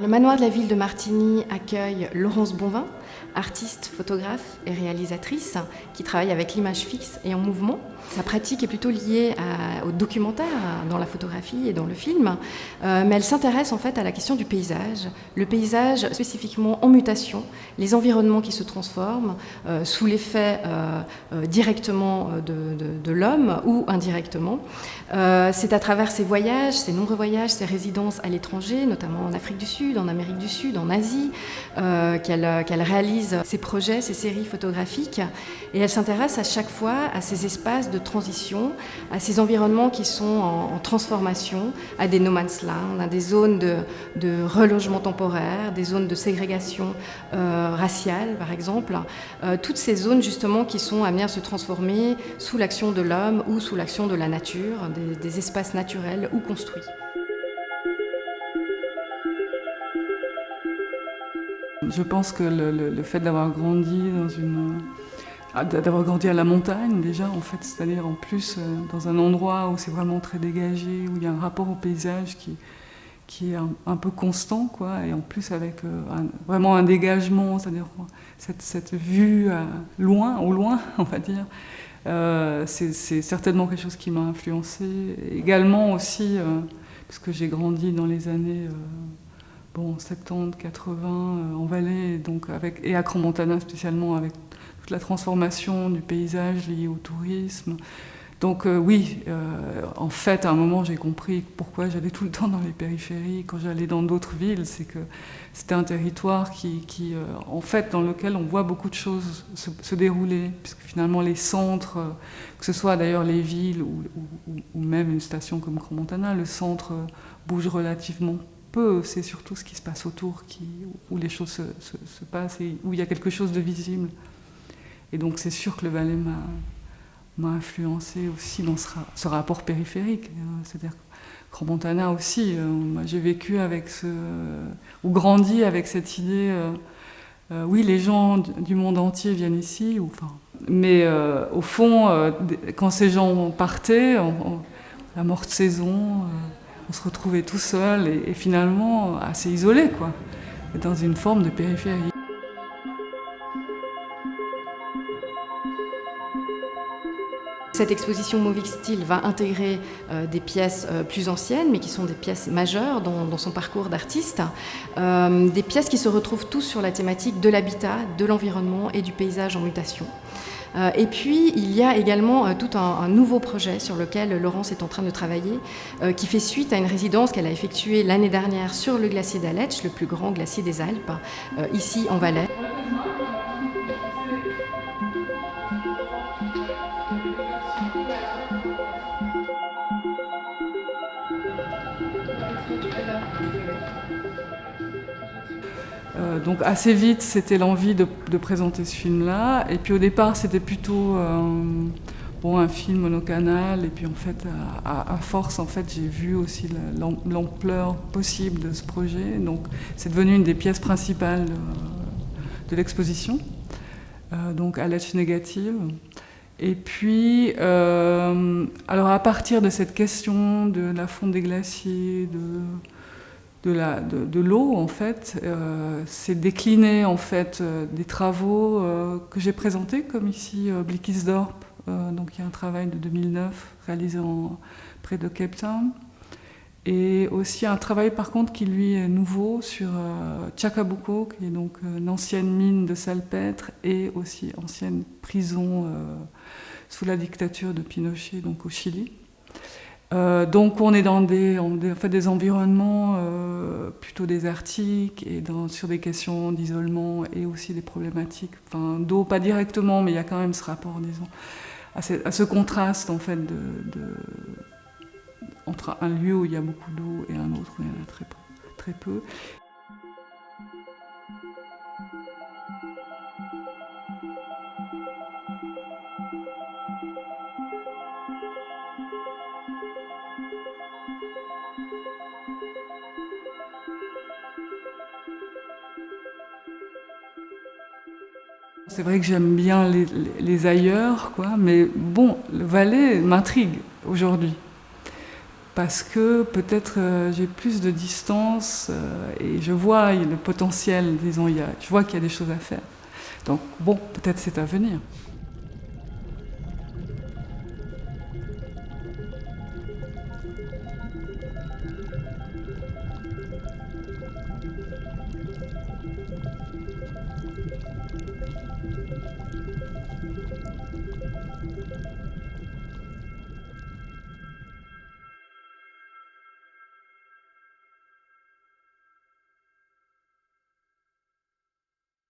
Le manoir de la ville de Martigny accueille Laurence Bonvin, artiste, photographe et réalisatrice qui travaille avec l'image fixe et en mouvement. Sa pratique est plutôt liée au documentaire, dans la photographie et dans le film, mais elle s'intéresse en fait à la question du paysage, le paysage spécifiquement en mutation, les environnements qui se transforment sous l'effet directement de l'homme ou indirectement. C'est à travers ses voyages, ses nombreux voyages, ses résidences à l'étranger, notamment en Afrique du Sud, en Amérique du Sud, en Asie, qu'elle réalise ses projets, ses séries photographiques. Et elle s'intéresse à chaque fois à ces espaces de transition, à ces environnements qui sont en transformation, à des no man's land, à des zones de relogement temporaire, des zones de ségrégation raciale, par exemple. Toutes ces zones, justement, qui sont amenées à se transformer sous l'action de l'homme ou sous l'action de la nature, des espaces naturels ou construits. Je pense que le fait d'avoir grandi d'avoir grandi à la montagne déjà, en fait, c'est-à-dire en plus dans un endroit où c'est vraiment très dégagé, où il y a un rapport au paysage qui est un peu constant, quoi, et en plus avec vraiment un dégagement, c'est-à-dire cette vue au loin, on va dire. C'est certainement quelque chose qui m'a influencé. Également aussi, puisque j'ai grandi dans les années 70, 80 en Valais, donc et à Crans-Montana spécialement, avec toute la transformation du paysage lié au tourisme. Donc oui, en fait, à un moment, j'ai compris pourquoi j'allais tout le temps dans les périphéries. Quand j'allais dans d'autres villes, c'est que c'était un territoire en fait, dans lequel on voit beaucoup de choses se dérouler, puisque finalement, les centres, que ce soit d'ailleurs les villes ou même une station comme Crans-Montana, le centre bouge relativement peu. C'est surtout ce qui se passe autour où les choses se passent et où il y a quelque chose de visible. Et donc, c'est sûr que le Valais m'a influencé aussi dans ce rapport périphérique. C'est-à-dire que Crans-Montana aussi, moi j'ai vécu ou grandi avec cette idée, oui, les gens du monde entier viennent ici, mais au fond, quand ces gens partaient, la morte saison, on se retrouvait tout seul et finalement assez isolé, quoi, dans une forme de périphérie. Cette exposition Moving Still va intégrer des pièces plus anciennes, mais qui sont des pièces majeures dans son parcours d'artiste. Des pièces qui se retrouvent tous sur la thématique de l'habitat, de l'environnement et du paysage en mutation. Et puis, il y a également tout un nouveau projet sur lequel Laurence est en train de travailler, qui fait suite à une résidence qu'elle a effectuée l'année dernière sur le glacier d'Aletsch, le plus grand glacier des Alpes, ici en Valais. Donc assez vite, c'était l'envie de présenter ce film-là. Et puis au départ, c'était plutôt un film monocanal. Et puis en fait, à force, en fait, j'ai vu aussi l'ampleur possible de ce projet. Donc c'est devenu une des pièces principales de l'exposition. Donc Aletsch négative. Et puis, alors à partir de cette question de la fonte des glaciers, de l'eau, en fait, c'est décliné en fait des travaux que j'ai présentés, comme ici Blikisdorp. Donc il y a un travail de 2009 réalisé près de Cape Town. Et aussi un travail par contre qui lui est nouveau sur Chacabuco, qui est donc une ancienne mine de salpêtre et aussi ancienne prison sous la dictature de Pinochet, donc au Chili. Donc on est dans des environnements plutôt désertiques et sur des questions d'isolement et aussi des problématiques d'eau, pas directement, mais il y a quand même ce rapport, disons, à ce contraste en fait entre un lieu où il y a beaucoup d'eau et un autre où il y en a très peu. C'est vrai que j'aime bien les ailleurs, quoi, mais bon, le Valais m'intrigue aujourd'hui. Parce que peut-être j'ai plus de distance et je vois le potentiel, disons, je vois qu'il y a des choses à faire. Donc bon, peut-être c'est à venir.